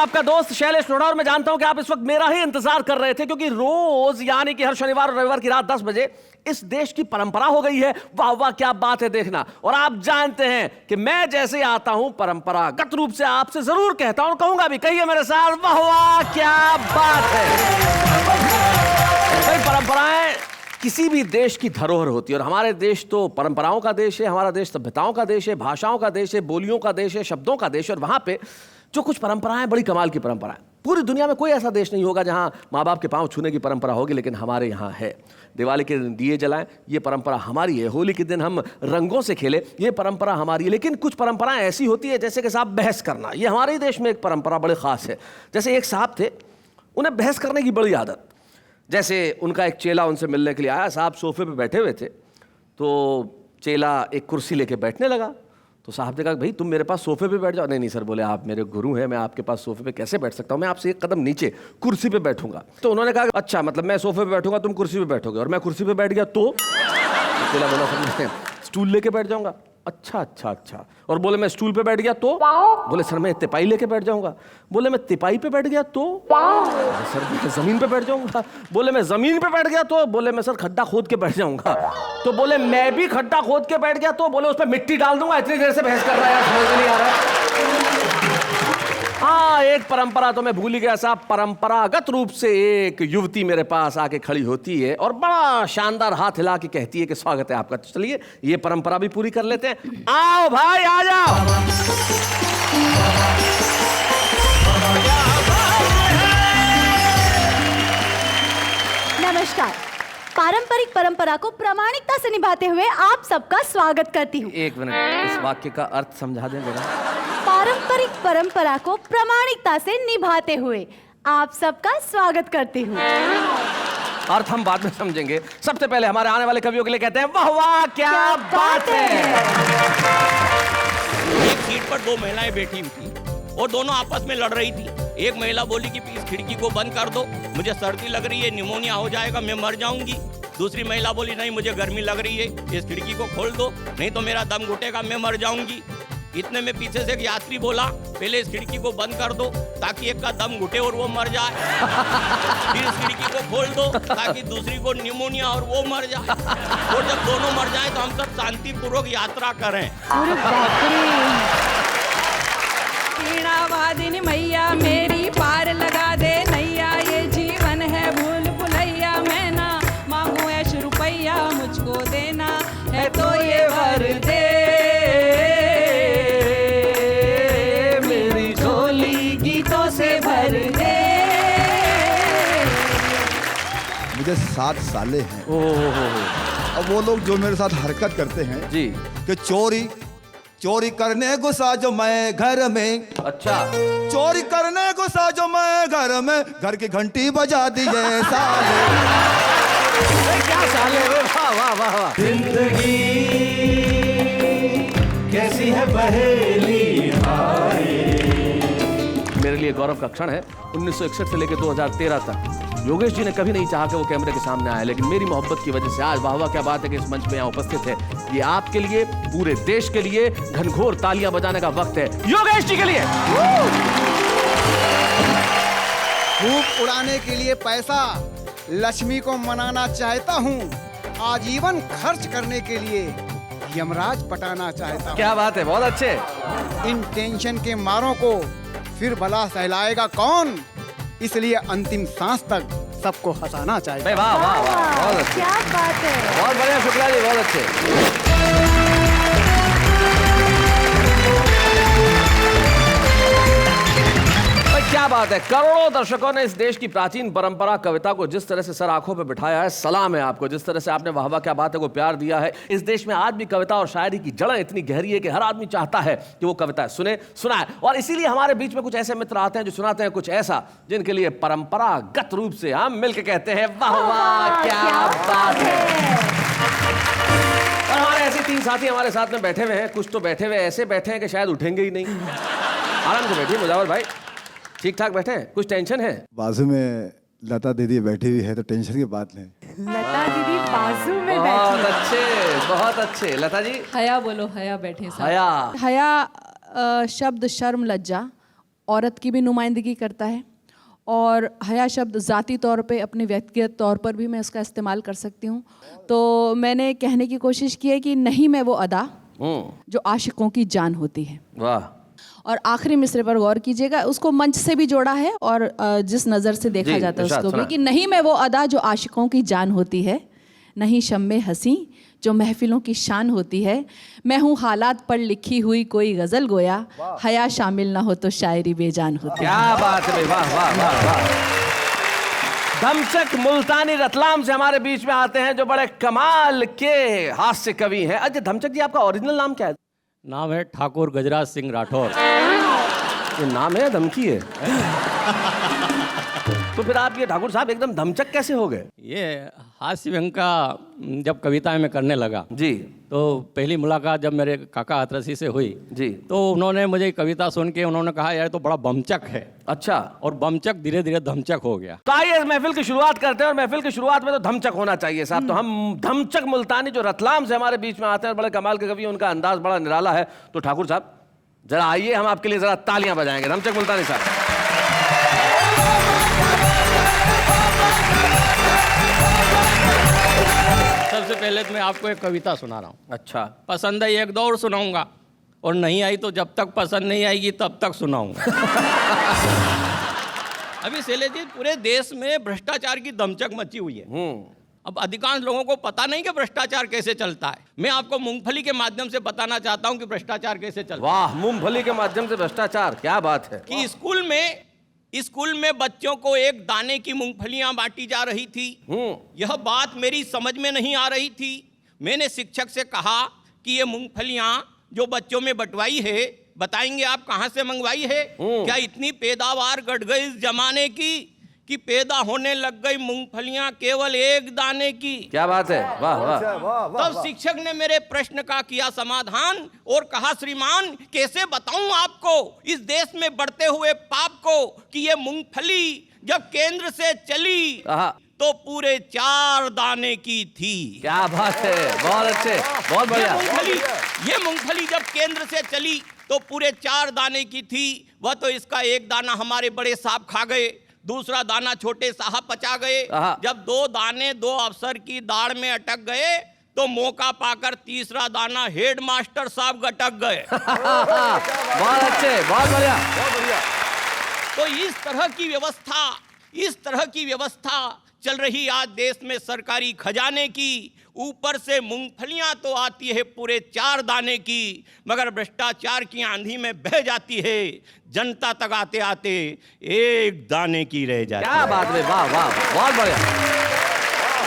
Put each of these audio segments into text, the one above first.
आपका दोस्त शैलेश लोढ़ा और मैं जानता हूं कि आप इस वक्त मेरा ही इंतजार कर रहे थे, क्योंकि रोज यानी कि हर शनिवार और रविवार की रात 10 बजे इस देश की परंपरा हो गई है वाह वाह क्या बात है देखना। और आप जानते हैं कि मैं जैसे आता हूं परंपरागत रूप से आपसे जरूर कहता हूं, कहूंगा भी, कहिए मेरे साथ वाह वाह क्या बात है। परंपराएं किसी भी देश की धरोहर होती है और हमारे देश तो परंपराओं का देश है, हमारा देश सभ्यताओं का देश है, भाषाओं का देश है, बोलियों का देश है, शब्दों का देश है। और वहां पे जो कुछ परंपराएं बड़ी कमाल की परंपराएं, पूरी दुनिया में कोई ऐसा देश नहीं होगा जहां माँ बाप के पांव छूने की परंपरा होगी, लेकिन हमारे यहाँ है। दिवाली के दिन दिए जलाएं, ये परंपरा हमारी है। होली के दिन हम रंगों से खेले, ये परंपरा हमारी है। लेकिन कुछ परंपराएं ऐसी होती है जैसे कि साहब बहस करना, ये हमारे ही देश में एक परंपरा बड़े खास है। जैसे एक साहब थे, उन्हें बहस करने की बड़ी आदत। जैसे उनका एक चेला उनसे मिलने के लिए आया, साहब सोफे पे बैठे हुए थे, तो चेला एक कुर्सी लेके बैठने लगा। तो साहब ने कहा भाई तुम मेरे पास सोफे पे बैठ जाओ। नहीं सर, बोले आप मेरे गुरु हैं, मैं आपके पास सोफे पे कैसे बैठ सकता हूँ, मैं आपसे एक कदम नीचे कुर्सी पे बैठूंगा। तो उन्होंने कहा अच्छा मतलब मैं सोफे पे बैठूंगा, तुम कुर्सी पे बैठोगे, और मैं कुर्सी पे बैठ गया तो चेला बोला सर मैं स्टूल लेके बैठ जाऊंगा। अच्छा अच्छा अच्छा। और बोले मैं स्टूल पे बैठ गया तो? बोले सर मैं तिपाई लेके बैठ जाऊंगा। बोले मैं तिपाई पे बैठ गया तो? सर मैं जमीन पे बैठ जाऊंगा। बोले मैं जमीन पे बैठ गया तो? बोले मैं सर खड्डा खोद के बैठ जाऊंगा। तो बोले मैं भी खड्डा खोद के बैठ गया तो? बोले उस पर मिट्टी डाल दूंगा। इतनी देर से बहस कर रहा है, समझ नहीं आ रहा है। हाँ, एक परंपरा तो मैं भूल ही गया साहब। परंपरागत रूप से एक युवती मेरे पास आके खड़ी होती है और बड़ा शानदार हाथ हिला के कहती है कि स्वागत है आपका। तो चलिए ये परंपरा भी पूरी कर लेते हैं। आओ भाई आ जाओ। नमस्कार। पारंपरिक परंपरा को प्रामाणिकता से निभाते हुए आप सबका स्वागत करती हूँ। एक मिनट, इस वाक्य का अर्थ समझा दें जरा। पारंपरिक परंपरा को प्रामाणिकता से निभाते हुए आप सबका स्वागत करती हूँ। अर्थ हम बाद में समझेंगे। सबसे पहले हमारे आने वाले कवियों के लिए कहते हैं वाह वाह क्या बात है। एक सीट पर दो महिलाएं बैठी थी और दोनों आपस में लड़ रही थी। एक महिला बोली कि प्लीज खिड़की को बंद कर दो, मुझे सर्दी लग रही है, निमोनिया हो जाएगा, मैं मर जाऊंगी। दूसरी महिला बोली नहीं मुझे गर्मी लग रही है, इस खिड़की को खोल दो, नहीं तो मेरा दम घुटेगा, मैं मर जाऊंगी। इतने में पीछे से एक यात्री बोला पहले इस खिड़की को बंद कर दो ताकि एक का दम घुटे और वो मर जाए, फिर इस खिड़की को खोल दो ताकि दूसरी को निमोनिया और वो मर जाए, और जब दोनों मर जाए तो हम सब शांतिपूर्वक यात्रा करें। वीणा वादिनी मैया मेरी पार लगा दे नैया, ये जीवन है भूल भुलैया, मैं ना मांगू ऐश रुपैया, मुझको देना है तो ये वर दे, मेरी झोली गीतों से भर दे। मुझे 7 साले हैं। अब वो लोग जो मेरे साथ हरकत करते हैं जी कि चोरी करने गुस्सा जो मैं घर में, अच्छा चोरी करने गुस्सा जो मैं घर में, घर की घंटी बजा दी है साले। क्या साले, वाह वाह वाह वाह। जिंदगी कैसी है पहेली हाय। मेरे लिए गौरव का क्षण है। 1961 से लेकर 2013 तक योगेश जी ने कभी नहीं चाहा कि वो कैमरे के सामने आए, लेकिन मेरी मोहब्बत की वजह से आज वाह वाह क्या बात है कि इस मंच पे यहाँ उपस्थित है। ये आपके लिए, पूरे देश के लिए घनघोर तालियां बजाने का वक्त है योगेश जी के लिए। धूप उड़ाने के लिए पैसा, लक्ष्मी को मनाना चाहता हूँ, आजीवन खर्च करने के लिए यमराज पटाना चाहता हूँ। क्या बात है, बहुत अच्छे। इन टेंशन के मारों को फिर भला सहलाएगा कौन, इसलिए अंतिम सांस तक सबको हंसाना चाहिए। वाह वाह वाह, बहुत अच्छे, क्या बात है। बहुत बढ़िया, शुक्ला जी, बहुत अच्छे। क्या बात है। करोड़ों दर्शकों ने इस देश की प्राचीन परंपरा कविता को जिस तरह से सर आंखों पे बिठाया है, सलाम है आपको। जिस तरह से आपने वाह वाह क्या बात है को प्यार दिया है। इस देश में आज भी कविता और शायरी की जड़ें इतनी गहरी है कि हर आदमी चाहता है कि वो कविता सुनाए। और इसीलिए हमारे बीच में कुछ ऐसे मित्र आते हैं जो सुनाते हैं कुछ ऐसा जिनके लिए परंपरागत रूप से हम मिलकर कहते हैं वाह वाह क्या बात है। और हमारे ऐसे 3 साथी हमारे साथ में बैठे हुए हैं। कुछ तो बैठे हुए ऐसे बैठे हैं कि शायद उठेंगे ही नहीं। आराम से बैठिए मुजावर भाई, ठीक ठाक बैठे हैं, कुछ टेंशन है? बाजू में लता दीदी बैठी हुई है तो टेंशन की बात नहीं। लता दीदी बाजू में बहुत बैठी। अच्छे, बहुत अच्छे। लता जी हया बोलो, हया बैठे साथ। हया। हया शब्द शर्म लज्जा औरत की भी नुमाइंदगी करता है, और हया शब्द ज़ाती तौर पे, अपने व्यक्तिगत तौर पर भी मैं उसका इस्तेमाल कर सकती हूँ। तो मैंने कहने की कोशिश की है कि नहीं मैं वो अदा जो आशिकों की जान होती है। वाह। और आखिरी मिसरे पर गौर कीजिएगा, उसको मंच से भी जोड़ा है और जिस नज़र से देखा जी, जाता है इरशाद उसको भी, सुना। कि नहीं मैं वो अदा जो आशिकों की जान होती है, नहीं शम्मे हंसी जो महफिलों की शान होती है, मैं हूँ हालात पर लिखी हुई कोई गज़ल गोया, हया शामिल ना हो तो शायरी बेजान होती है। क्या बात है भाई, वाह वाह वाह वाह। धमचक मुल्तानी रतलाम से हमारे बीच में आते हैं, जो बड़े कमाल के हास्य कवि हैं। अच्छा धमचक जी, आपका ओरिजिनल नाम क्या है? नाम है ठाकुर गजराज सिंह राठौर। ये नाम है या धमकी है? तो फिर आप ये ठाकुर साहब एकदम धमचक कैसे हो गए? ये हास्य व्यंग का जब कविताएं मैं करने लगा जी तो पहली मुलाकात जब मेरे काका हाथरसी से हुई जी। तो उन्होंने मुझे कविता सुन के उन्होंने कहा यार तो बड़ा बमचक है, अच्छा। और बमचक धीरे धीरे धमचक हो गया। तो आइए इस महफिल की शुरुआत करते हैं, और महफिल की शुरुआत में तो धमचक होना चाहिए साहब। तो हम धमचक मुल्तानी जो रतलाम से हमारे बीच में आते हैं, बड़े कमाल के कवि, उनका अंदाज बड़ा निराला है। तो ठाकुर साहब जरा आइए, हम आपके लिए जरा तालियां बजाएंगे। धमचक मुल्तानी साहब। सबसे पहले तो मैं आपको एक कविता सुना रहा हूँ। अच्छा। पसंद है एक दो और सुनाऊंगा, और नहीं आई तो जब तक पसंद नहीं आएगी तब तक सुनाऊंगा। अभी शैलेश जी, पूरे देश में भ्रष्टाचार की दमचक मची हुई है। अब अधिकांश लोगों को पता नहीं कि भ्रष्टाचार कैसे चलता है। मैं आपको मूंगफली के माध्यम से बताना चाहता हूं कि भ्रष्टाचार कैसे चलता है। वाह, मूंगफली के माध्यम से भ्रष्टाचार, क्या बात है। कि स्कूल में बच्चों को एक दाने की मूंगफलियां बांटी जा रही थी। यह बात मेरी समझ में नहीं आ रही थी। मैंने शिक्षक से कहा कि ये मूंगफलियां जो बच्चों में बंटवाई है, बताएंगे आप कहां से मंगवाई है? क्या इतनी पैदावार घट गई इस जमाने की कि पैदा होने लग गई मूंगफलियां केवल एक दाने की? क्या बात है, वाह वाह। तब शिक्षक ने मेरे प्रश्न का किया समाधान और कहा, श्रीमान कैसे बताऊं आपको इस देश में बढ़ते हुए पाप को कि ये मूंगफली जब केंद्र से चली तो पूरे 4 दाने की थी। क्या बात है, बहुत अच्छे, बहुत बढ़िया। ये मूंगफली जब केंद्र से चली तो पूरे 4 दाने की थी। वह तो इसका एक दाना हमारे बड़े साहब खा गए, दूसरा दाना छोटे साहब पचा गए। जब 2 दाने 2 अफसर की दाढ़ में अटक गए तो मौका पाकर तीसरा दाना हेडमास्टर साहब गटक गए। बहुत अच्छे, बहुत बढ़िया, बहुत बढ़िया। तो इस तरह की व्यवस्था चल रही आज देश में सरकारी खजाने की। ऊपर से मूंगफलियां तो आती है पूरे 4 दाने की, मगर भ्रष्टाचार की आंधी में बह जाती है। जनता तक आते आते 1 दाने की रह जाती है। क्या बात है, वाह वाह, बहुत बढ़िया,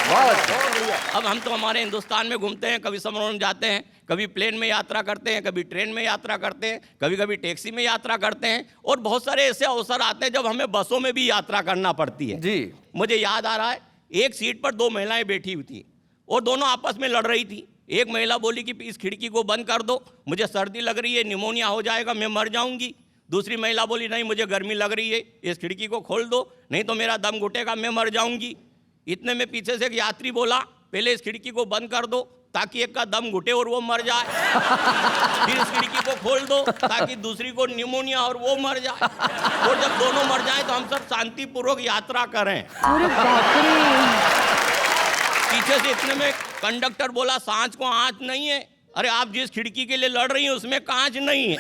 बहुत अच्छा। अब हम तो हमारे हिंदुस्तान में घूमते हैं, कभी समारोह में जाते हैं, कभी प्लेन में यात्रा करते हैं, कभी ट्रेन में यात्रा करते हैं, कभी कभी टैक्सी में यात्रा करते हैं, और बहुत सारे ऐसे अवसर आते हैं जब हमें बसों में भी यात्रा करना पड़ती है जी। मुझे याद आ रहा है, एक सीट पर 2 महिलाएं बैठी हुई थी और दोनों आपस में लड़ रही थी। एक महिला बोली कि इस खिड़की को बंद कर दो, मुझे सर्दी लग रही है, निमोनिया हो जाएगा, मैं मर जाऊंगी। दूसरी महिला बोली नहीं, मुझे गर्मी लग रही है, इस खिड़की को खोल दो, नहीं तो मेरा दम घुटेगा, मैं मर जाऊंगी। इतने में पीछे से एक यात्री बोला, पहले इस खिड़की को बंद कर दो ताकि एक का दम घुटे और वो मर जाए, फिर इस खिड़की को खोल दो ताकि दूसरी को निमोनिया और वो मर जाए, और जब दोनों मर जाए तो हम सब शांतिपूर्वक यात्रा करें। पीछे से इतने में कंडक्टर बोला, सांच को आंच नहीं है। अरे आप जिस खिड़की के लिए लड़ रही हैं उसमें कांच नहीं है।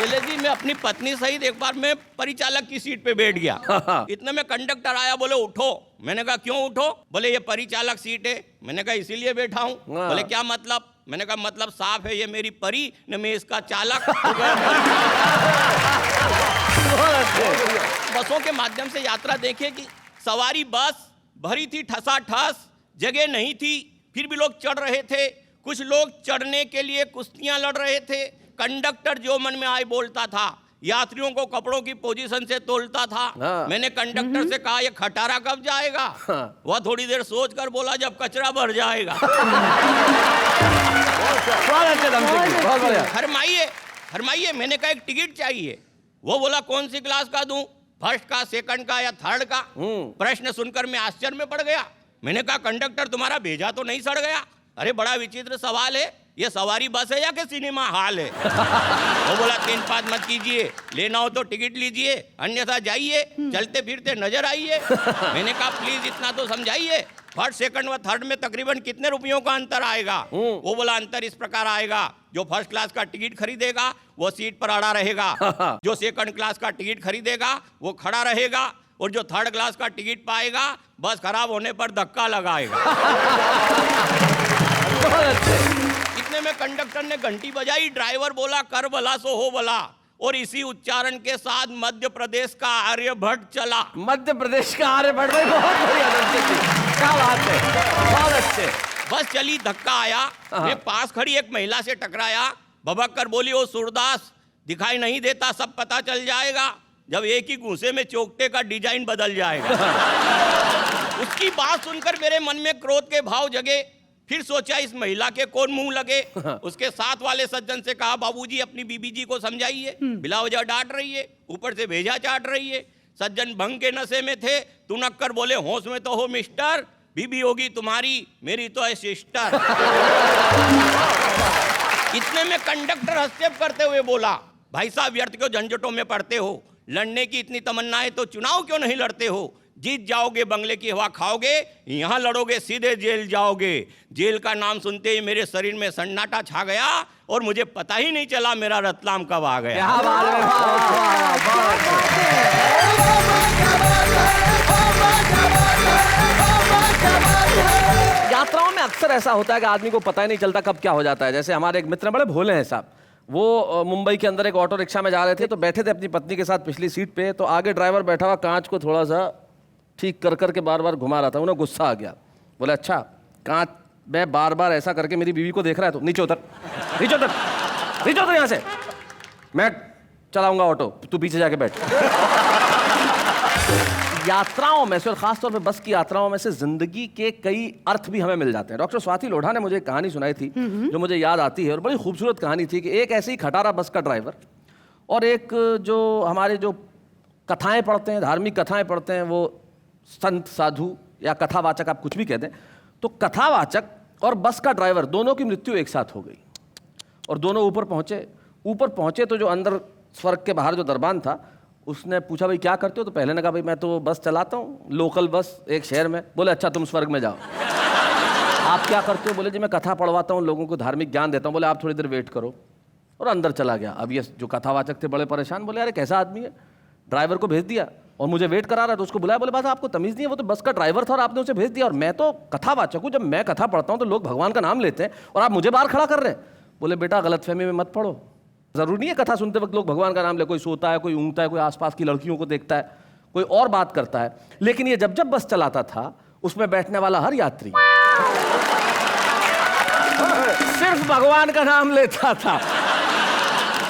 शैलेश जी, मैं अपनी पत्नी सहित एक बार मैं परिचालक की सीट पे बैठ गया। इतने में कंडक्टर आया, बोले उठो। मैंने कहा क्यों उठो? बोले ये परिचालक सीट है। मैंने कहा इसीलिए बैठा हूँ। बोले क्या मतलब? मैंने कहा मतलब साफ है, ये मेरी परी न मैं इसका चालक। बसों के माध्यम से यात्रा देखे कि सवारी बस भरी थी ठसाठस, जगह नहीं थी, फिर भी लोग चढ़ रहे थे। कुछ लोग चढ़ने के लिए कुश्तियां लड़ रहे थे। कंडक्टर जो मन में आए बोलता था, यात्रियों को कपड़ों की पोजीशन से तोलता था। मैंने कंडक्टर से कहा ये खटारा कब जाएगा? वह थोड़ी देर सोच कर बोला जब कचरा भर जाएगा। फरमाइए, मैंने कहा एक टिकट चाहिए। वो बोला कौन सी क्लास का दूं, फर्स्ट का, सेकंड का या थर्ड का? प्रश्न सुनकर मैं आश्चर्य में पड़ गया। मैंने कहा कंडक्टर तुम्हारा भेजा तो नहीं सड़ गया? अरे बड़ा विचित्र सवाल है, ये सवारी बस है या कि सिनेमा हॉल है? वो बोला 3-5 मत कीजिए, लेना हो तो टिकट लीजिए, अन्यथा जाइए, चलते फिरते नजर आइए। मैंने कहा प्लीज इतना तो समझाइए, फर्स्ट सेकंड व थर्ड में तकरीबन कितने रुपयों का अंतर आएगा? वो बोला अंतर इस प्रकार आएगा, जो फर्स्ट क्लास का टिकट खरीदेगा वो सीट पर अड़ा रहेगा, जो सेकंड क्लास का टिकट खरीदेगा वो खड़ा रहेगा, और जो थर्ड क्लास का टिकट पाएगा बस खराब होने पर धक्का लगाएगा। इतने में कंडक्टर ने घंटी बजाई, ड्राइवर बोला कर भला सो हो भला, और इसी उच्चारण के साथ मध्य प्रदेश का आर्यभट्ट चला। मध्य प्रदेश का आर्यभट्ट भाई, बहुत बढ़िया, क्या बात है, बहुत अच्छे। बस चली, धक्का आया, मैं पास खड़ी एक महिला से टकराया, भबक कर बोली ओ सूरदास दिखाई नहीं देता, सब पता चल जाएगा जब एक ही घूंसे में चोकटे का डिजाइन बदल जाएगा। उसकी बात सुनकर मेरे मन में क्रोध के भाव जगे, फिर सोचा इस महिला के कौन मुंह लगे। उसके साथ वाले सज्जन से कहा बाबूजी अपनी बीबी जी को समझाइए, बिला वजह डांट रही है, ऊपर से भेजा चाट रही है। सज्जन भंग के नशे में थे, तुनक कर बोले होश में तो हो मिस्टर, बीबी होगी तुम्हारी, मेरी तो है सिस्टर। इतने में कंडक्टर हस्तक्षेप करते हुए बोला भाई साहब व्यर्थ क्यों झंझटों में पड़ते हो, लड़ने की इतनी तमन्ना है तो चुनाव क्यों नहीं लड़ते हो, जीत जाओगे बंगले की हवा खाओगे, यहाँ लड़ोगे सीधे जेल जाओगे। जेल का नाम सुनते ही मेरे शरीर में सन्नाटा छा गया और मुझे पता ही नहीं चला मेरा रतलाम कब आ गया। यात्राओं में अक्सर ऐसा होता है कि आदमी को पता ही नहीं चलता कब क्या हो जाता है। जैसे हमारे एक मित्र बड़े भोले हैं साहब, वो मुंबई के अंदर एक ऑटो रिक्शा में जा रहे थे, तो बैठे थे अपनी पत्नी के साथ पिछली सीट पे, तो आगे ड्राइवर बैठा हुआ कांच को थोड़ा सा ठीक कर करके बार बार घुमा रहा था। उन्हें गुस्सा आ गया, बोले अच्छा कांच में बार बार ऐसा करके मेरी बीवी को देख रहा है तो नीचे उतर, नीचे उतर, नीचे उतर यहाँ से, मैं चलाऊंगा ऑटो, तू पीछे जाके बैठ। यात्राओं में से और खासतौर पे बस की यात्राओं में से जिंदगी के कई अर्थ भी हमें मिल जाते हैं। डॉक्टर स्वाति लोढ़ा ने मुझे एक कहानी सुनाई थी जो मुझे याद आती है और बड़ी खूबसूरत कहानी थी कि एक ऐसे ही खटारा बस का ड्राइवर और एक जो हमारे जो कथाएं पढ़ते हैं, धार्मिक कथाएं पढ़ते हैं, वो संत साधु या कथावाचक आप कुछ भी कह दें, तो कथावाचक और बस का ड्राइवर दोनों की मृत्यु एक साथ हो गई और दोनों ऊपर पहुंचे तो जो अंदर स्वर्ग के बाहर जो दरबान था उसने पूछा भाई क्या करते हो, तो पहले ने कहा भाई मैं तो बस चलाता हूँ, लोकल बस एक शहर में। बोले अच्छा तुम स्वर्ग में जाओ। आप क्या करते हो? बोले जी मैं कथा पढ़वाता हूँ, लोगों को धार्मिक ज्ञान देता हूँ। बोले आप थोड़ी देर वेट करो, और अंदर चला गया। अब ये जो कथावाचक थे बड़े परेशान, बोले अरे कैसा आदमी है, ड्राइवर को भेज दिया और मुझे वेट करा रहा है। तो उसको बुलाया, बोले बात आपको तमीज़ नहीं है, वो तो बस का ड्राइवर था और आपने उसे भेज दिया, और मैं तो कथावाचक हूँ, जब मैं कथा पढ़ता हूँ तो लोग भगवान का नाम लेते हैं और आप मुझे बाहर खड़ा कर रहे हैं। बोले बेटा गलतफहमी में मत पड़ो, ज़रूरी नहीं है कथा सुनते वक्त लोग भगवान का नाम ले, कोई सोता है, कोई ऊँगता है, कोई आसपास की लड़कियों को देखता है, कोई और बात करता है। लेकिन ये जब जब बस चलाता था उसमें बैठने वाला हर यात्री सिर्फ भगवान का नाम लेता था।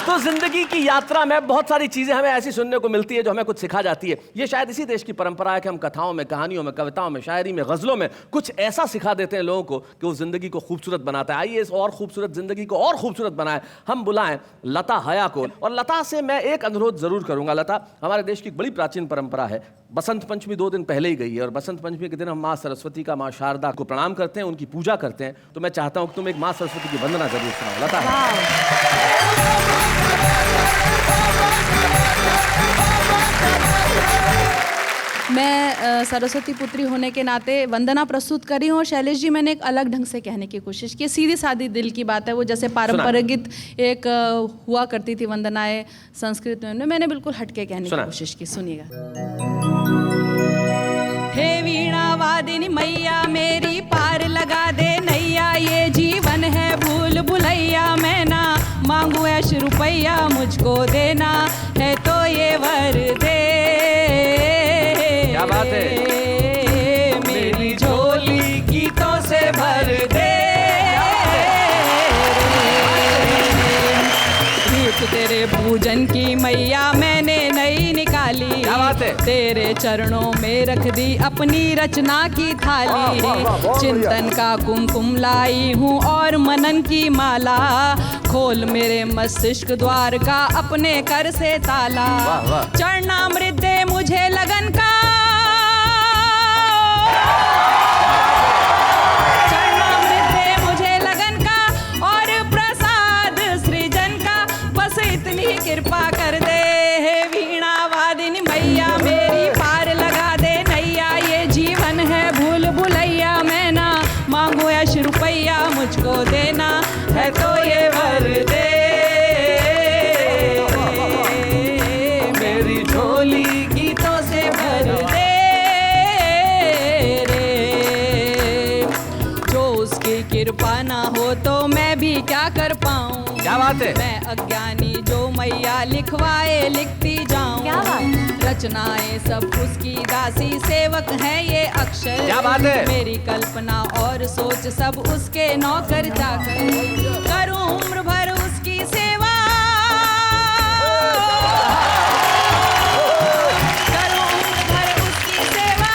तो जिंदगी की यात्रा में बहुत सारी चीजें हमें ऐसी सुनने को मिलती है जो हमें कुछ सिखा जाती है। ये शायद इसी देश की परंपरा है कि हम कथाओं में, कहानियों में, कविताओं में, शायरी में, गजलों में कुछ ऐसा सिखा देते हैं लोगों को कि वो जिंदगी को खूबसूरत बनाता है। आइए इस और खूबसूरत जिंदगी को और खूबसूरत बनाए, हम बुलाएं लता हया को। और लता से मैं एक अनुरोध जरूर करूंगा। लता, हमारे देश की बड़ी प्राचीन परंपरा है, बसंत पंचमी 2 दिन पहले ही गई है और बसंत पंचमी के दिन हम माँ सरस्वती का, माँ शारदा को प्रणाम करते हैं, उनकी पूजा करते हैं। तो मैं चाहता हूं कि तुम एक माँ सरस्वती की वंदना जरूर सुनाओ। लता मैं सरस्वती पुत्री होने के नाते वंदना प्रस्तुत कर रही हूँ। और शैलेश जी, मैंने एक अलग ढंग से कहने की कोशिश की, सीधी सादी दिल की बात है। वो जैसे पारंपरिक एक हुआ करती थी वंदनाएं संस्कृत में, मैंने बिल्कुल हटके कहने की कोशिश की। सुनिएगा। हे वीणा वादिनी मैया मेरी पार लगा दे नैया, ये जीवन है भूल भुलैया, मैं ना मांगू ऐश रुपैया, मुझको देना है तो ये वर दे। क्या बात है, मेरी झोली गीतों से भर दे। तेरे पूजन की मैया मैंने नई निकाली, क्या बात है, तेरे चरणों में रख दी अपनी रचना की थाली। चिंतन का कुमकुम लाई हूँ और मनन की माला, खोल मेरे मस्तिष्क द्वार का अपने कर से ताला। चरणामृत दे मुझे लगन का, चरणामृत दे मुझे लगन का, और बात है। मैं अज्ञानी जो मैया लिखवाए लिखती जाऊं। क्या बात। रचनाएं सब उसकी दासी, सेवक है ये अक्षर। क्या बात है। मेरी कल्पना और सोच सब उसके नौकर चाकर, करूं उम्र भर उसकी सेवा, करूं उम्र भर उसकी सेवा,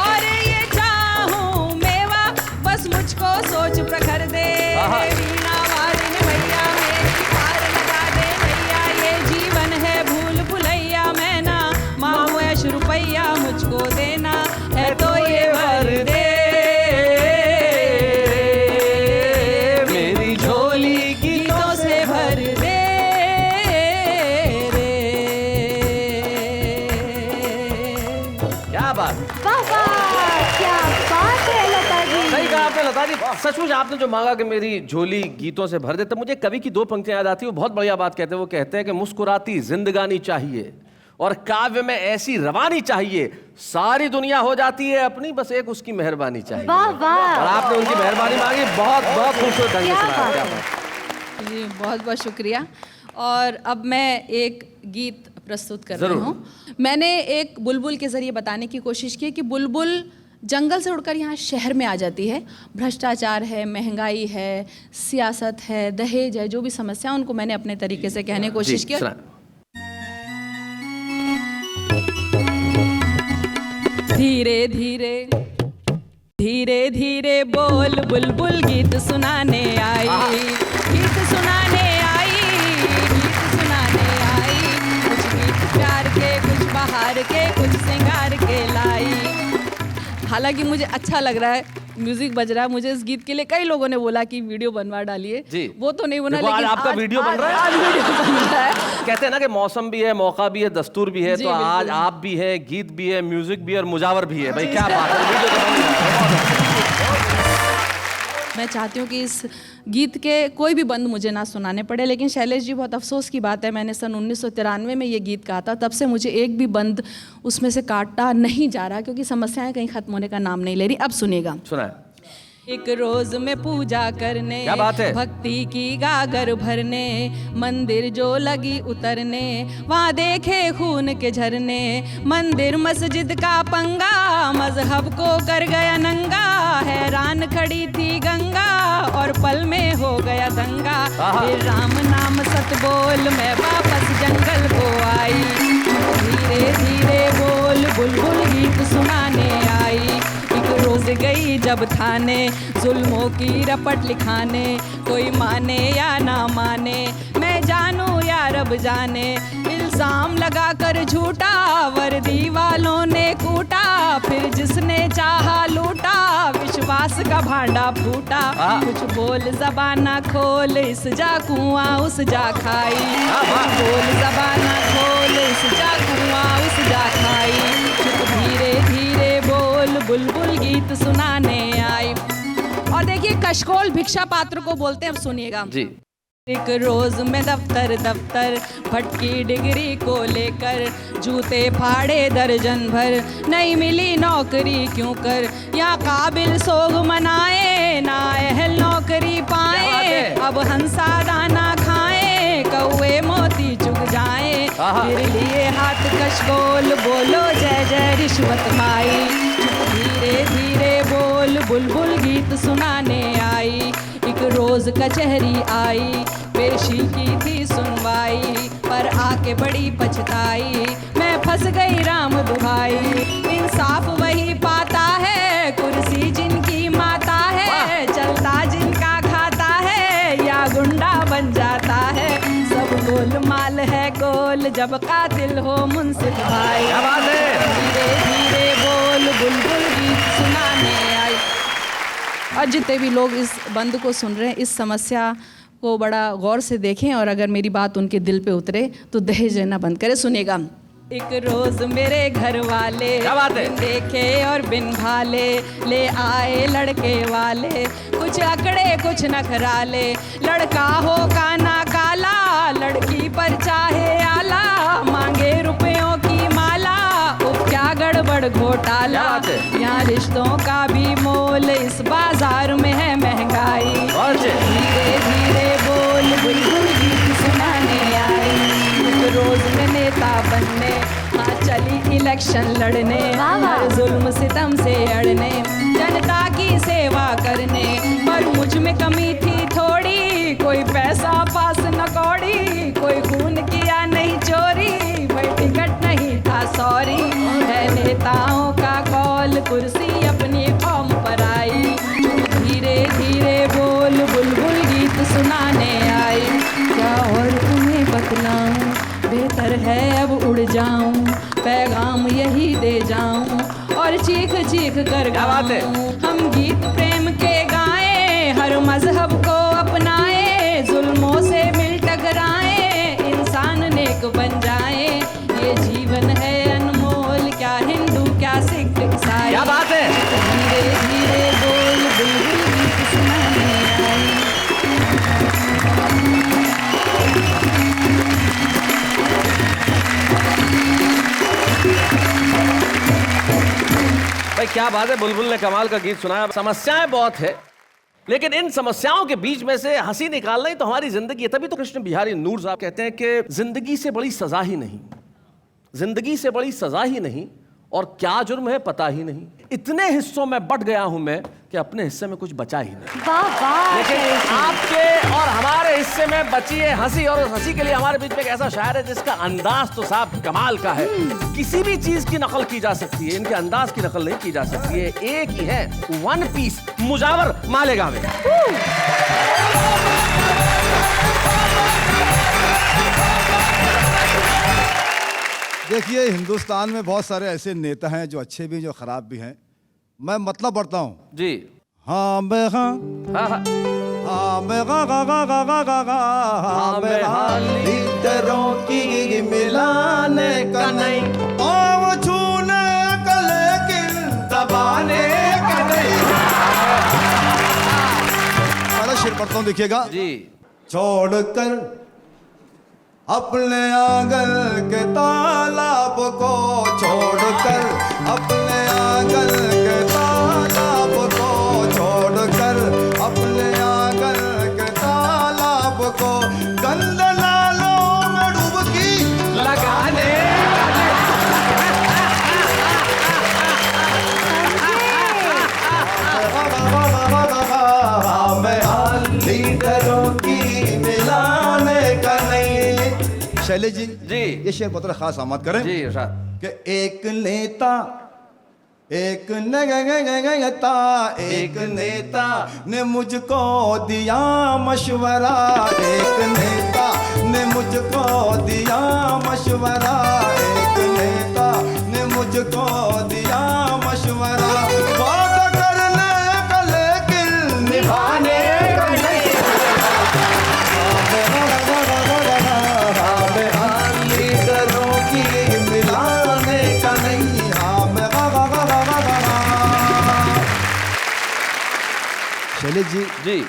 और ये चाहूं मेवा, बस मुझको सोच प्रखर दे। वीणा वादन मैया मेरी पार लगा दे नैया, ये जीवन है भूल भुलैया, मैं ना मांगू ऐश रुपैया, मुझको देना है तो ये वर दे। मेरी झोली गीतों से भर दे रे। क्या बात। वाह वाह, क्या बात है लता जी। सही कहा आपने लता जी। सचमुच आपने जो मांगा कि मेरी झोली गीतों से भर दे, तब मुझे कवि की 2 पंक्तियां याद आती है। वो बहुत बढ़िया बात कहते हैं। वो कहते हैं कि मुस्कुराती जिंदगानी चाहिए और काव्य में ऐसी रवानी चाहिए, सारी दुनिया हो जाती है अपनी, बस एक उसकी मेहरबानी चाहिए। वाह वाह। और आपने उनकी मेहरबानी मांगी, बहुत बहुत खूबसूरत ढंग से क्या सुनाया। बात क्या है। बात। जी बहुत बहुत शुक्रिया। और अब मैं एक गीत प्रस्तुत कर रही जरूर। हूँ। मैंने एक बुलबुल के ज़रिए बताने की कोशिश की कि बुलबुल जंगल से उड़कर यहाँ शहर में आ जाती है। भ्रष्टाचार है, महंगाई है, सियासत है, दहेज है, जो भी समस्या उनको मैंने अपने तरीके से कहने की कोशिश जी, की। सुनाएं। धीरे धीरे धीरे धीरे बोल बुलबुल गीत सुनाने आई, गीत सुनाने आई, गीत सुनाने आई। कुछ गीत प्यार के, कुछ बहार के, कुछ श्रृंगार के लाई। हालांकि मुझे अच्छा लग रहा है, म्यूजिक बज रहा है। मुझे इस गीत के लिए कई लोगों ने बोला कि वीडियो बनवा डालिए। जी। वो तो नहीं बना, देखो, आज लेकिन आपका वीडियो बन रहा है। आज वीडियो बन रहा है। कहते हैं ना कि मौसम भी है, मौका भी है, दस्तूर भी है, जी, तो आज बिल्कुल। आप भी है, गीत भी है, म्यूजिक भी है और मुजावर भी है। भाई क्या बात है, वीडियो तो बन रहा है। मैं चाहती हूँ कि इस गीत के कोई भी बंद मुझे ना सुनाने पड़े। लेकिन शैलेश जी, बहुत अफसोस की बात है, मैंने सन 1993 में ये गीत कहा था, तब से मुझे एक भी बंद उसमें से काटा नहीं जा रहा, क्योंकि समस्याएं कहीं खत्म होने का नाम नहीं ले रही। अब सुनिएगा। सुनाएं। एक रोज में पूजा करने, क्या बात है। भक्ति की गागर भरने, मंदिर जो लगी उतरने, वहाँ देखे खून के झरने। मंदिर मस्जिद का पंगा, मजहब को कर गया नंगा, हैरान खड़ी थी गंगा और पल में हो गया दंगा। फिर राम नाम सत बोल मैं वापस जंगल को आई, धीरे धीरे बोल बुलबुल गीत सुनाने आई। एक रोज गई जब थाने, जुल्मों की रपट लिखाने, कोई माने या ना माने, मैं जानूं या रब जाने। इल्जाम लगा कर झूठा, वर्दी वालों ने कूटा, फिर जिसने चाहा लूटा, विश्वास का भांडा फूटा। कुछ बोल ज़बाना खोल, इस जा कुआं उस जा खाई, कुछ बोल ज़बाना खोल, इस जा कुआं उस जा खाई। धीरे धीरे बोल बुलबुल गीत सुनाने आई। और देखिए, कशकोल भिक्षा पात्र को बोलते हैं। अब सुनिएगा जी। एक रोज में दफ्तर दफ्तर, भटकी डिग्री को लेकर, जूते फाड़े दर्जन भर, नहीं मिली नौकरी क्यों कर, या काबिल सोग मनाए, ना अहल नौकरी पाए, अब हंसा दाना खाए, कौए मोती चुग जाए। फिर लिए हाथ कशकोल, बोलो जय जय रिश्वत माई। धीरे धीरे बोल बुलबुल गीत सुनाने आई। एक रोज कचहरी आई, पेशी की थी सुनवाई, पर आके बड़ी पछताई, मैं फंस गई राम दुहाई। इंसाफ वही पाता है, कुर्सी जिनकी माता है, चलता जिनका खाता है, या गुंडा बन जाता है। सब गोलमाल है गोल, जब कातिल हो मुंसिफ भाई। क्या बात है। धीरे धीरे बोल बुलबुल गीत सुनाने आई। और जितने भी लोग इस बंद को सुन रहे हैं, इस समस्या को बड़ा गौर से देखें, और अगर मेरी बात उनके दिल पे उतरे तो दहेज लेना बंद करें। सुनेगा। एक रोज मेरे घर वाले, क्या बात है? बिन देखे और बिन भाले, ले आए लड़के वाले, कुछ अकड़े कुछ नखराले, लड़का हो काना काला, लड़की पर चाहे आला, मांगे रुपयों की माला, क्या गड़बड़ घोटाला। यहाँ रिश्तों का भी मोल, इस बाजार में है महंगाई। धीरे धीरे बोल बुलबुल गीत बनने, हाँ चली इलेक्शन लड़ने, वाह, वाह। हर जुल्म सितम से अड़ने, जनता की सेवा करने। पर मुझ में कमी थी थोड़ी, कोई पैसा पास न कौड़ी, कोई खून किया नहीं चोरी, भाई टिकट नहीं था सॉरी। है नेताओं का कॉल, कुर्सी अपनी कौम पर आई, धीरे धीरे बोल बुलबुल गीत सुनाने आई। क्या और तुम्हें बतलाऊं, बेहतर है अब उड़ जाऊं, पैगाम यही दे जाऊं और चीख चीख कर क्या बात है? गाऊं। हम गीत प्रेम के गाएं, हर मजहब को अपनाएं, जुल्मों से मिल टकराएं, इंसान नेक बन जाए। ये जीवन है अनमोल, क्या हिंदू क्या सिख ईसाई। क्या बात है? धीरे धीरे बोल बुलबुल गीत सुनाने आई। भाई क्या बात है, बुलबुल ने कमाल का गीत सुनाया। समस्याएं बहुत है, लेकिन इन समस्याओं के बीच में से हंसी निकालना ही तो हमारी जिंदगी है। तभी तो कृष्ण बिहारी नूर साहब कहते हैं कि जिंदगी से बड़ी सजा ही नहीं, जिंदगी से बड़ी सजा ही नहीं, और क्या जुर्म है पता ही नहीं। इतने हिस्सों में बट गया हूं मैं कि अपने हिस्से में कुछ बचा ही नहीं। वाह वाह। लेकिन आपके और हमारे हिस्से में बची है हंसी, और उस हंसी के लिए हमारे बीच में एक ऐसा शायर है जिसका अंदाज तो साहब कमाल का है। किसी भी चीज की नकल की जा सकती है, इनके अंदाज की नकल नहीं की जा सकती है। एक ही है, वन पीस, मुजावर मालेगांव में। देखिए, हिंदुस्तान में बहुत सारे ऐसे नेता हैं जो अच्छे भी जो खराब भी हैं। मैं मतलब पढ़ता हूँ। जी हाँ मैं हाँ, हाँ हाँ हाँ मैं गा गा गा गा गा गा गा, हाँ मैं हाँ, लीडरों की मिलाने का नहीं, पाँव छूने का लेकिन दबाने का नहीं। पहला शेर पढ़ता हूँ, देखिएगा। जी। छोड़कर अपने आंगन के तालाब को, छोड़कर अपने आंगन के तालाब को, छोड़कर अपने आंगन के तालाब को, गंदे नालों में डुबकी लगाने। लीडरों की मिलाने का नहीं। शैलेश जी, जी। ये शेर बहुत खास आमद करें जी इरशाद। कि एक नेता, एक नेता, एक नेता ने मुझको दिया मशवरा, एक नेता ने मुझको दिया मशवरा, एक नेता ने मुझको दिया मशवरा, बात करने का लेकिन निभाने का नहीं। लीडरों की मिलाने का नहीं, हाँ मैं शैलेश जी, जी।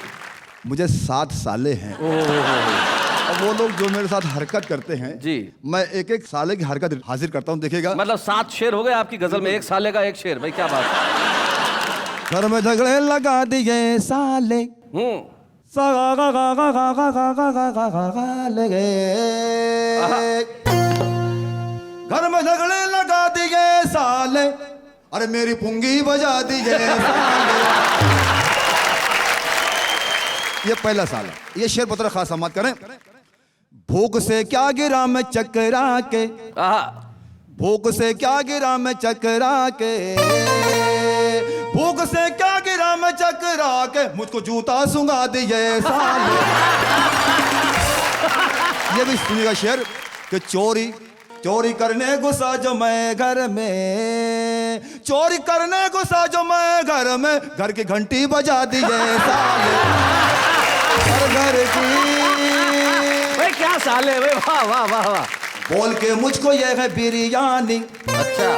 मुझे 7 साले हैं। अब वो लोग जो मेरे साथ हरकत करते हैं, जी। मैं एक एक साले की हरकत हाजिर करता हूँ, देखिएगा। मतलब 7 शेर हो गए आपकी गजल में, एक साले का एक शेर। भाई क्या बात है। घर में झगड़े लगा दिए साले, घर में झगड़े लगा दिए साले, अरे मेरी पुंगी बजा दिए साले। ये पहला साल है। ये शेर पत्र खास समात करें। भूख से क्या गिरा मैं चकरा के, भूख से क्या गिरा मैं चकरा के, भूख से क्या गिरा मैं चकरा के, मुझको जूता सुंगा दिए साले। ये भी सुनिएगा शेर कि चोरी चोरी करने घुसा जो मैं घर में, चोरी करने घुसा जो मैं घर में, घर की घंटी बजा दिए साले, घर की। भाई क्या साले, भाई वाह वाह वाह वाह। बोल के मुझको ये है बिरयानी, अच्छा।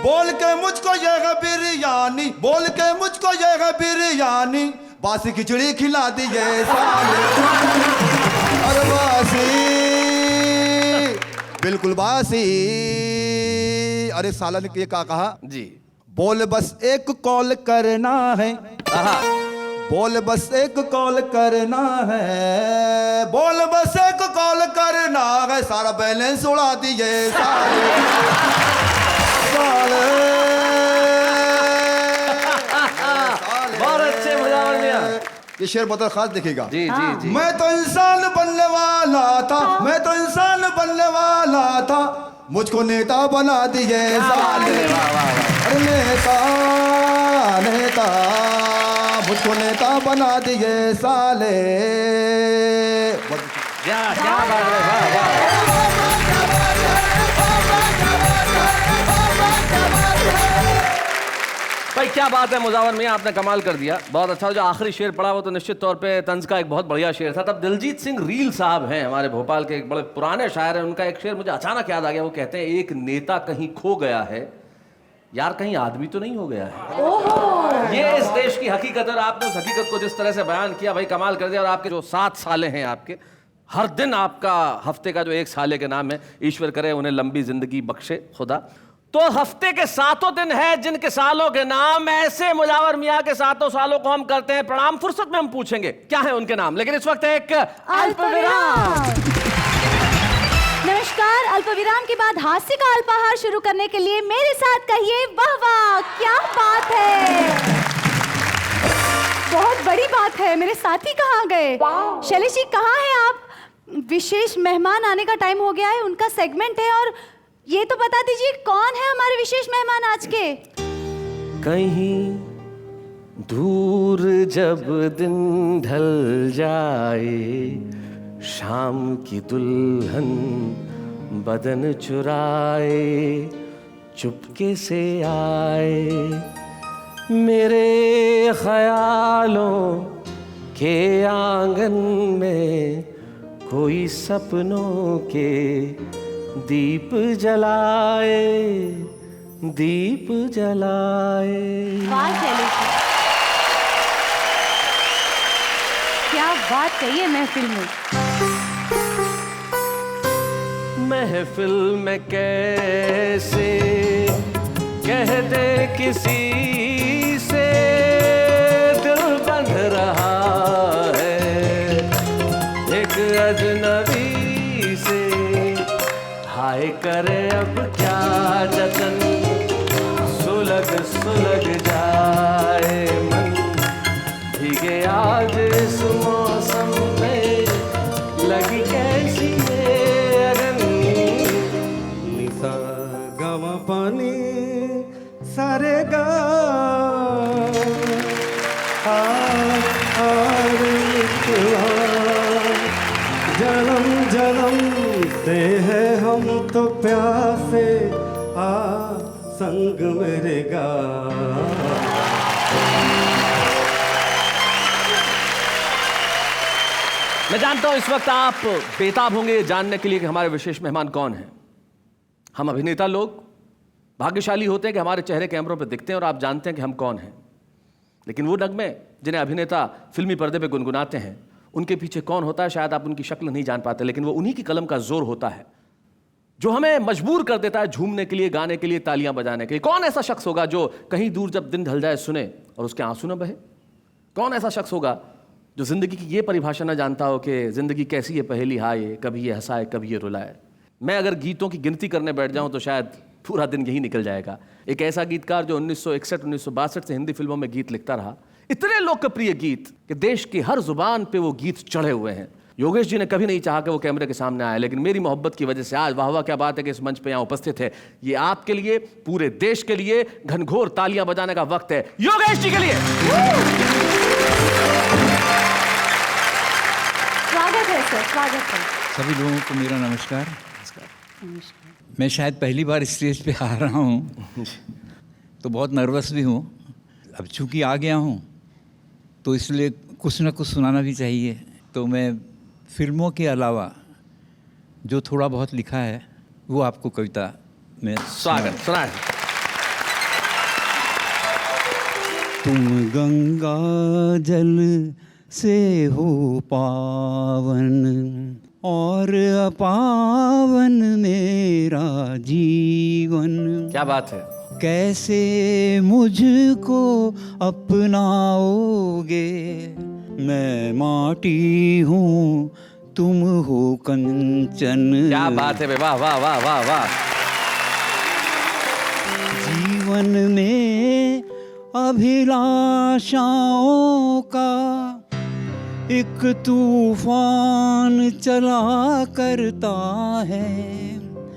बोल के मुझको ये है बिरयानी, बोल के मुझको ये है बिरयानी, बासी खिचड़ी खिला दिए साले, अरे बासी बिल्कुल बासी। अरे साला ने ये कहा जी। बोल बस एक कॉल करना है, बोल बस एक कॉल करना है, बोल बस एक कॉल करना है, सारा बैलेंस उड़ा दिए साले साले। बहुत अच्छे मुजावर मियां। ये शेर बहुत खास दिखेगा। जी जी जी। मैं तो इंसान बनने वाला था, मैं तो इंसान बनने वाला था, मुझको नेता बना दिए साले। अरे नेता नेता, मुझको नेता बना दिए साले। क्या बात है, वाह वाह। भाई क्या बात है मुजावर मियां, आपने कमाल कर दिया, बहुत अच्छा। जो आखिरी शेर पढ़ा वो तो निश्चित तौर पे तंज का एक बहुत बढ़िया शेर था। तब दिलजीत सिंह रील साहब हैं हमारे भोपाल के, एक बड़े पुराने शायर हैं, उनका एक शेर मुझे अचानक याद आ गया। वो कहते हैं एक नेता कहीं खो गया है, यार कहीं आदमी तो नहीं हो गया है। ये इस देश की हकीकत है और आपने उस हकीकत को जिस तरह से बयान किया भाई कमाल कर दिया। और आपके जो 7 साले हैं आपके, हर दिन आपका हफ्ते का जो 1 साले के नाम है, ईश्वर करे उन्हें लंबी जिंदगी बख्शे खुदा। तो हफ्ते के 7 दिन है जिनके सालों के नाम, ऐसे मुजावर मियां के 7 सालों को हम करते हैं प्रणाम। फुर्सत में हम पूछेंगे क्या है उनके नाम, लेकिन इस वक्त एक अल्पविराम। नमस्कार, अल्पविराम के बाद हास्य का अल्पाहार शुरू करने के लिए मेरे साथ कहिए वाह वाह, क्या बात है, बहुत बड़ी बात है। मेरे साथी कहाँ गए? शैलेश जी कहाँ हैं आप? विशेष मेहमान आने का टाइम हो गया है, उनका सेगमेंट है। और ये तो बता दीजिए कौन है हमारे विशेष मेहमान आज के? कहीं दूर जब दिन ढल जाए, शाम की दुल्हन बदन चुराए, चुपके से आए मेरे ख्यालों के आंगन में, कोई सपनों के दीप जलाए, दीप जलाए। वाह शैलेश जी, क्या बात कही है महफिल में। महफिल में कैसे कह दे किसी से, दिल बंध रहा है एक अजनबी से, हाय करे अब क्या जतन, सुलग सुलग जाए मन, भीगे आज इस मौसम में, लगी कैसी ये अगन। निसा गम पानी सारे गा जन्म जन्म से है हम तो प्यासे, आ संग मेरे गा। मैं जानता हूं इस वक्त आप बेताब होंगे जानने के लिए कि हमारे विशेष मेहमान कौन हैं। हम अभिनेता लोग भाग्यशाली होते हैं कि हमारे चेहरे कैमरों पर दिखते हैं और आप जानते हैं कि हम कौन हैं। लेकिन वो नगमे जिन्हें अभिनेता फिल्मी पर्दे पे गुनगुनाते हैं, उनके पीछे कौन होता है शायद आप उनकी शक्ल नहीं जान पाते, लेकिन वो उन्हीं की कलम का जोर होता है जो हमें मजबूर कर देता है झूमने के लिए, गाने के लिए, तालियां बजाने के लिए। कौन ऐसा शख्स होगा जो कहीं दूर जब दिन ढल जाए सुने और उसके आंसू न बहे? कौन ऐसा शख्स होगा जो जिंदगी की ये परिभाषा न जानता हो कि जिंदगी कैसी है पहेली हाय, कभी ये हंसाए कभी ये रुलाए। मैं अगर गीतों की गिनती करने बैठ जाऊं तो शायद पूरा दिन यही निकल जाएगा। एक ऐसा गीतकार जो 1961-1962 से हिंदी फिल्मों में गीत लिखता रहा, इतने लोकप्रिय गीत कि देश की हर जुबान पे वो गीत चढ़े हुए हैं। योगेश जी ने कभी नहीं चाहा कि वो कैमरे के सामने आए, लेकिन मेरी मोहब्बत की वजह से आज वाह वाह क्या बात है कि इस मंच पे यहाँ उपस्थित है। ये आपके लिए, पूरे देश के लिए घनघोर तालियां बजाने का वक्त है योगेश जी के लिए। स्वागत है सर, स्वागत है। सभी लोगों को मेरा नमस्कार। मैं शायद पहली बार स्टेज पे आ रहा हूँ तो बहुत नर्वस भी हूँ। अब चूंकि आ गया हूँ तो इसलिए कुछ ना कुछ सुनाना भी चाहिए। तो मैं फिल्मों के अलावा जो थोड़ा बहुत लिखा है वो आपको कविता में स्वागत सुनाए। तुम गंगा जल से हो पावन और अपावन मेरा जीवन। क्या बात है। कैसे मुझको अपनाओगे, मैं माटी हूँ तुम हो कंचन। क्या बात है, वाह वाह वाह वाह वाह। जीवन में अभिलाषाओं का एक तूफान चला करता है,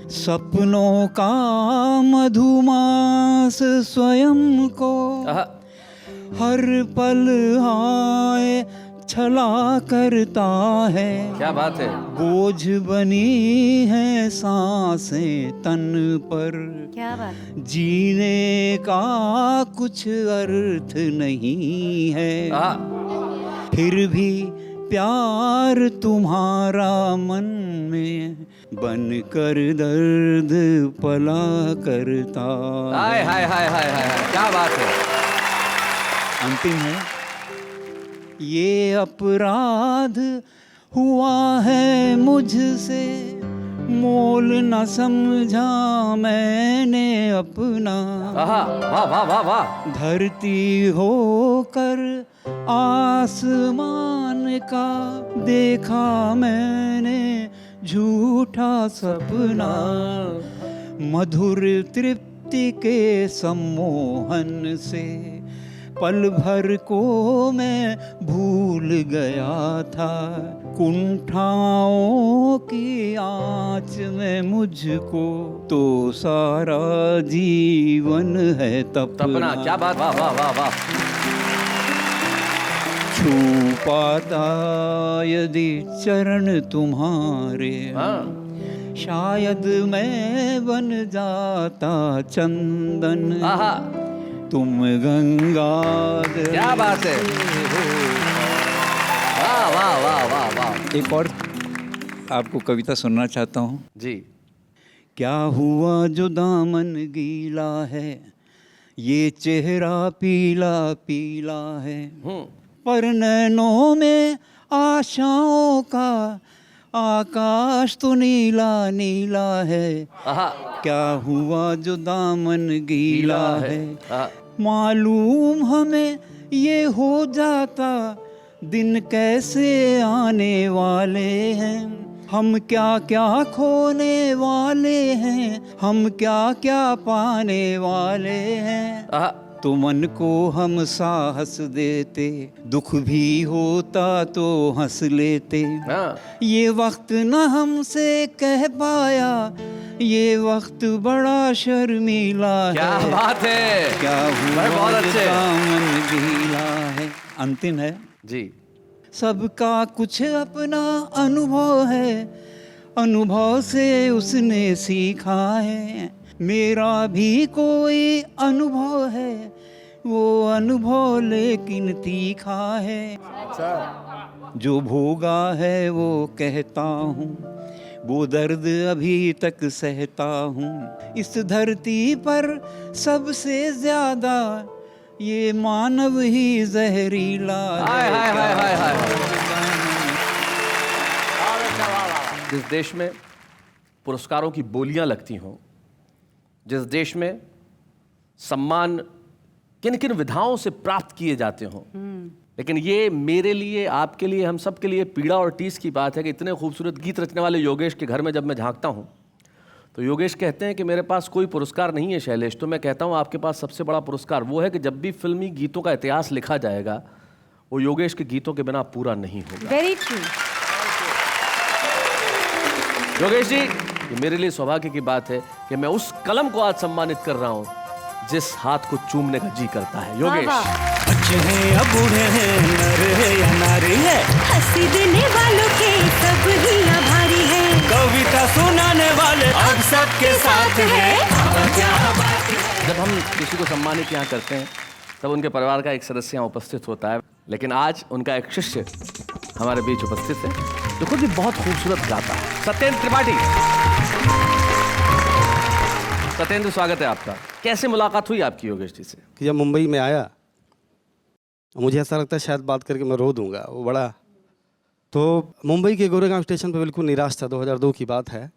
सपनों का मधुमास स्वयं को हर पल आए छला करता है। क्या बात है। बोझ बनी है सांसें तन पर, क्या बात। जीने का कुछ अर्थ नहीं है, फिर भी प्यार तुम्हारा मन में बनकर दर्द पला करता। हाय हाय हाय हाय हाय, क्या बात है। अंतिम है, ये अपराध हुआ है मुझसे, मोल न समझा मैंने अपना। वाह वाह वाह वाह। धरती होकर आसमान का देखा मैंने झूठा सपना, मधुर तृप्ति के सम्मोहन से पल भर को मैं भूल गया था, कुंठाओं की आँच में मुझको तो सारा जीवन है तपना। क्या बात, वाह वाह वाह वाह। छू पाता यदि चरण तुम्हारे, शायद मैं बन जाता चंदन, तुम गंगा। क्या बात है, वाह वाह वाह वाह वाह। एक और आपको कविता सुनना चाहता हूँ जी। क्या हुआ जो दामन गीला है, ये चेहरा पीला पीला है, पर नैनों में आशाओं का आकाश तो नीला नीला है। क्या हुआ जो दामन गीला है, मालूम हमें ये हो जाता दिन कैसे आने वाले हैं, हम क्या क्या खोने वाले हैं, हम क्या क्या पाने वाले हैं। तो मन को हम साहस देते, दुख भी होता तो हंस लेते, ये वक्त न हमसे कह पाया, ये वक्त बड़ा शर्मीला है। क्या बात है, क्या हुआ बहुत अच्छे। दामन गीला है। अंतिम है जी। सबका कुछ अपना अनुभव है, अनुभव से उसने सीखा है, मेरा भी कोई अनुभव है, वो अनुभव लेकिन तीखा है। जो भोगा है वो कहता हूँ, वो दर्द अभी तक सहता हूँ, इस धरती पर सबसे ज्यादा ये मानव ही जहरीला हाय हाय हाय हाय हाय। जिस देश में पुरस्कारों की बोलियां लगती हों, जिस देश में सम्मान किन किन विधाओं से प्राप्त किए जाते हों, लेकिन ये मेरे लिए, आपके लिए, हम सब के लिए पीड़ा और टीस की बात है कि इतने खूबसूरत गीत रचने वाले योगेश के घर में जब मैं झांकता हूँ तो योगेश कहते हैं कि मेरे पास कोई पुरस्कार नहीं है शैलेश। तो मैं कहता हूँ आपके पास सबसे बड़ा पुरस्कार वो है कि जब भी फिल्मी गीतों का इतिहास लिखा जाएगा वो योगेश के गीतों के बिना पूरा नहीं होगा। Very true. योगेश जी, ये मेरे लिए सौभाग्य की बात है कि मैं उस कलम को आज सम्मानित कर रहा हूँ जिस हाथ को चूमने का जी करता है। योगेश। बच्चे हैं या बूढ़े हैं, नर है या नारी है, हंसी देने वालों के सब ही आभारी है, कविता सुनाने वाले अब सबके साथ है। जब हम किसी को सम्मानित यहाँ करते हैं तब उनके परिवार का एक सदस्य यहाँ उपस्थित होता है, लेकिन आज उनका एक शिष्य हमारे बीच उपस्थित है जो खुद भी बहुत खूबसूरत गाता है, सत्येंद्र त्रिपाठी। सत्येंद्र, स्वागत है आपका। कैसे मुलाकात हुई आपकी योगेश जी से? कि जब मुंबई में आया मुझे ऐसा लगता है शायद बात करके मैं रो दूंगा, वो बड़ा, तो मुंबई के गोरेगांव स्टेशन पर बिल्कुल निराश था। 2002 की बात है।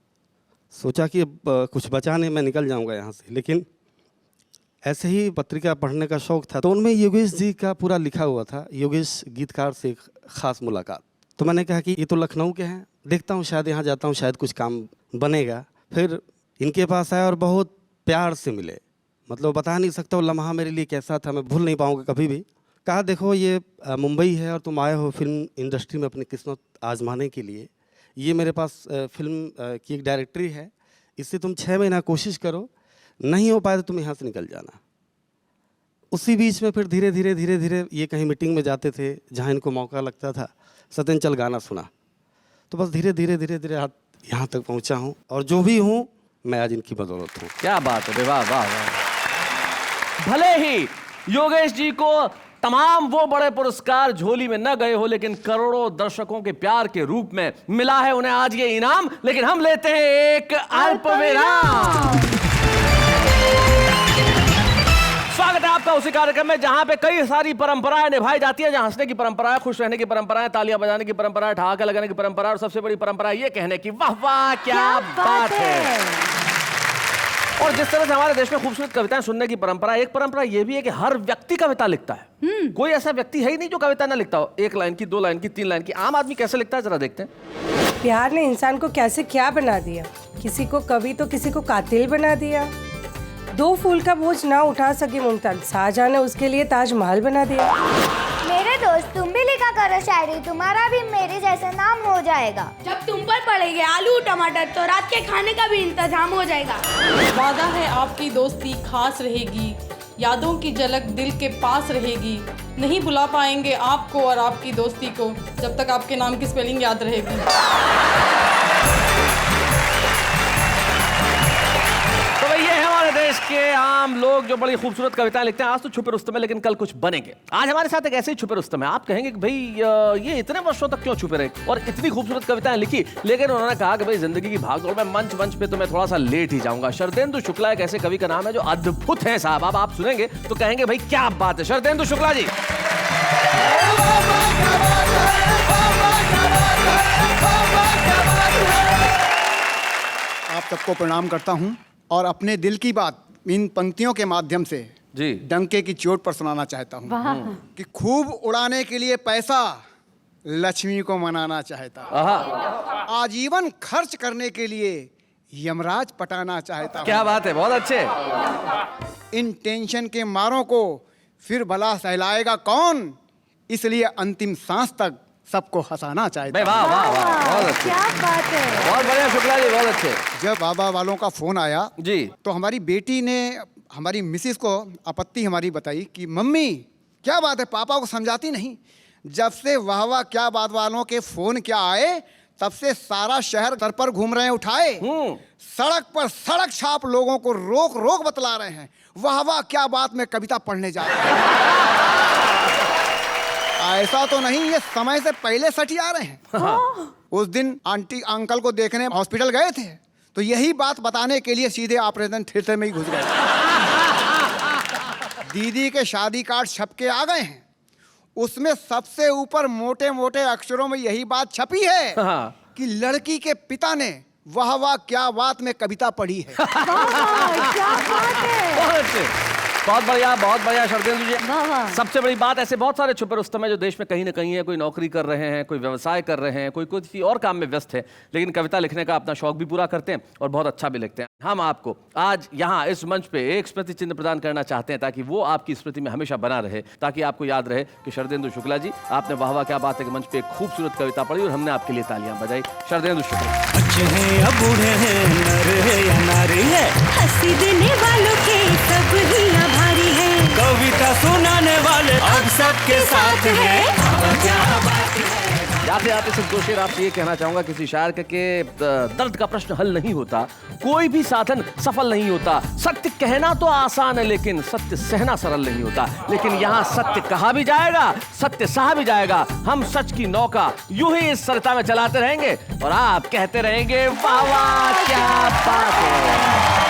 सोचा कि अब कुछ बचा नहीं, मैं निकल जाऊंगा यहाँ से, लेकिन ऐसे ही पत्रिका पढ़ने का शौक था, तो उनमें योगेश जी का पूरा लिखा हुआ था, योगेश गीतकार से एक खास मुलाकात। तो मैंने कहा कि ये तो लखनऊ के हैं, देखता हूँ शायद यहाँ जाता हूँ, शायद कुछ काम बनेगा। फिर इनके पास आया और बहुत प्यार से मिले, मतलब बता नहीं सकता वो लम्हा मेरे लिए कैसा था, मैं भूल नहीं पाऊँगा कभी भी। कहा देखो ये मुंबई है और तुम आए हो फिल्म इंडस्ट्री में अपनी किस्मत आजमाने के लिए, ये मेरे पास फिल्म की एक डायरेक्टरी है, इससे तुम 6 महीना कोशिश करो, नहीं हो पाए तो तुम यहाँ से निकल जाना। उसी बीच में फिर धीरे धीरे ये कहीं मीटिंग में जाते थे जहाँ इनको मौका लगता था, सत्यन चल गाना सुना, तो बस धीरे धीरे यहाँ तक पहुँचा हूँ और जो भी हूँ मैं आज इनकी बदौलत हूँ। क्या बात है, वाह वाह वाह। भले ही योगेश जी को तमाम वो बड़े पुरस्कार झोली में न गए हो, लेकिन करोड़ों दर्शकों के प्यार के रूप में मिला है उन्हें आज ये इनाम। लेकिन हम लेते हैं एक अल्प विराम। स्वागत है आपका उसी कार्यक्रम में जहां पे कई सारी परंपराएं निभाई जाती है, जहां हंसने की परंपरा है, खुश रहने की परंपरा है, तालियां बजाने की परंपरा है, ठहाके लगाने की परंपरा है, और सबसे बड़ी परंपरा ये कहने की वाह वाह क्या बात है। और जिस तरह से हमारे देश में खूबसूरत कविताएं सुनने की परंपरा है, एक परंपरा ये भी है कि हर व्यक्ति कविता लिखता है। कोई ऐसा व्यक्ति है ही नहीं जो कविता ना लिखता हो। 1 लाइन की, 2 लाइन की, 3 लाइन की। आम आदमी कैसे लिखता है जरा देखते हैं। प्यार ने इंसान को कैसे क्या बना दिया, किसी को कवि तो किसी को कातिल बना दिया। 2 फूल का बोझ ना उठा सकी मुमताज, शाहजहां ने उसके लिए ताजमहल बना दिया। मेरे दोस्त तुम भी लिखा करो शायरी, तुम्हारा भी मेरे जैसा नाम हो जाएगा। जब तुम पर पड़ेंगे आलू टमाटर तो रात के खाने का भी इंतजाम हो जाएगा। वादा है आपकी दोस्ती खास रहेगी, यादों की झलक दिल के पास रहेगी। नहीं भुला पाएंगे आपको और आपकी दोस्ती को, जब तक आपके नाम की स्पेलिंग याद रहेगी। तो भाई ये है हमारे देश के आम लोग जो बड़ी खूबसूरत कविताएं लिखते हैं। आज तो छुपे रुस्तम है, लेकिन कल कुछ बनेंगे। आज हमारे साथ एक ऐसे ही छुपे रुस्तम है। आप कहेंगे कि भाई ये इतने वर्षों तक क्यों छुपे रहे और इतनी खूबसूरत कविताएं लिखी, लेकिन उन्होंने कहा कि भाई जिंदगी की भागदौड़ में मंच पे तो मैं थोड़ा सा लेट ही जाऊंगा। शरदेंदु शुक्ला एक ऐसे कवि का नाम है जो अद्भुत है साहब। अब आप सुनेंगे तो कहेंगे भाई क्या बात है। शरदेंदु शुक्ला जी। आप सबको प्रणाम करता हूं और अपने दिल की बात इन पंक्तियों के माध्यम से जी डंके की चोट पर सुनाना चाहता हूं कि खूब उड़ाने के लिए पैसा लक्ष्मी को मनाना चाहता हूं, आजीवन खर्च करने के लिए यमराज पटाना चाहता हूं। क्या बात है, बहुत अच्छे। इन टेंशन के मारों को फिर भला सहलाएगा कौन, इसलिए अंतिम सांस तक सबको हंसाना चाहता हूं। वाह वाह वाह, बहुत अच्छे, क्या बात है, बहुत बढ़िया शुक्ला जी, बहुत अच्छे। जब बाबा वालों का फोन आया जी तो हमारी बेटी ने हमारी मिसेस को आपत्ति हमारी बताई कि मम्मी क्या बात है, पापा को समझाती नहीं। जब से वाह वाह क्या बात वालों के फोन क्या आए, तब से सारा शहर सर पर घूम रहे हैं उठाए, सड़क पर सड़क छाप लोगों को रोक रोक बतला रहे हैं वाह वाह क्या बात में कविता पढ़ने जा रहे हैं। ऐसा तो नहीं, ये समय से पहले सटी आ रहे हैं। उस दिन आंटी अंकल को देखने हॉस्पिटल गए थे तो यही बात बताने के लिए सीधे ऑपरेशन थिएटर में ही घुस गए। दीदी के शादी कार्ड छप के आ गए हैं, उसमें सबसे ऊपर मोटे मोटे अक्षरों में यही बात छपी है कि लड़की के पिता ने वाह वाह क्या बात में कविता पढ़ी है। क्या बात है, बहुत अच्छे, बहुत बढ़िया शरदेंदु जी। सबसे बड़ी बात, ऐसे बहुत सारे छुपे रुस्तम है जो देश में कहीं ना कहीं है, कोई नौकरी कर रहे हैं, कोई व्यवसाय कर रहे हैं, कोई किसी और काम में व्यस्त है, लेकिन कविता लिखने का अपना शौक भी पूरा करते हैं और बहुत अच्छा भी लिखते हैं। हम आपको आज यहाँ इस मंच पे एक स्मृति चिन्ह प्रदान करना चाहते हैं ताकि वो आपकी स्मृति में हमेशा बना रहे, ताकि आपको याद रहे कि शरदेंदु शुक्ला जी, आपने वाह वाह क्या बात है कि मंच पे एक खूबसूरत कविता पढ़ी और हमने आपके लिए तालियां बजाई। शरदेंदु शुक्ला। बच्चे हैं या बूढ़े हैं, नर है या नारी है, हंसी देने वालों के सब ही आभारी है, कविता सुनाने वाले अब सबके साथ है। जाते आते सिर्फ 2 शेर आपसे ये कहना चाहूंगा, किसी शायर के दर्द का प्रश्न हल नहीं होता, कोई भी साधन सफल नहीं होता। सत्य कहना तो आसान है लेकिन सत्य सहना सरल नहीं होता। लेकिन यहाँ सत्य कहा भी जाएगा, सत्य सहा भी जाएगा। हम सच की नौका यूं ही इस सरिता में चलाते रहेंगे और आप कहते रहेंगे वाह वाह क्या बात है।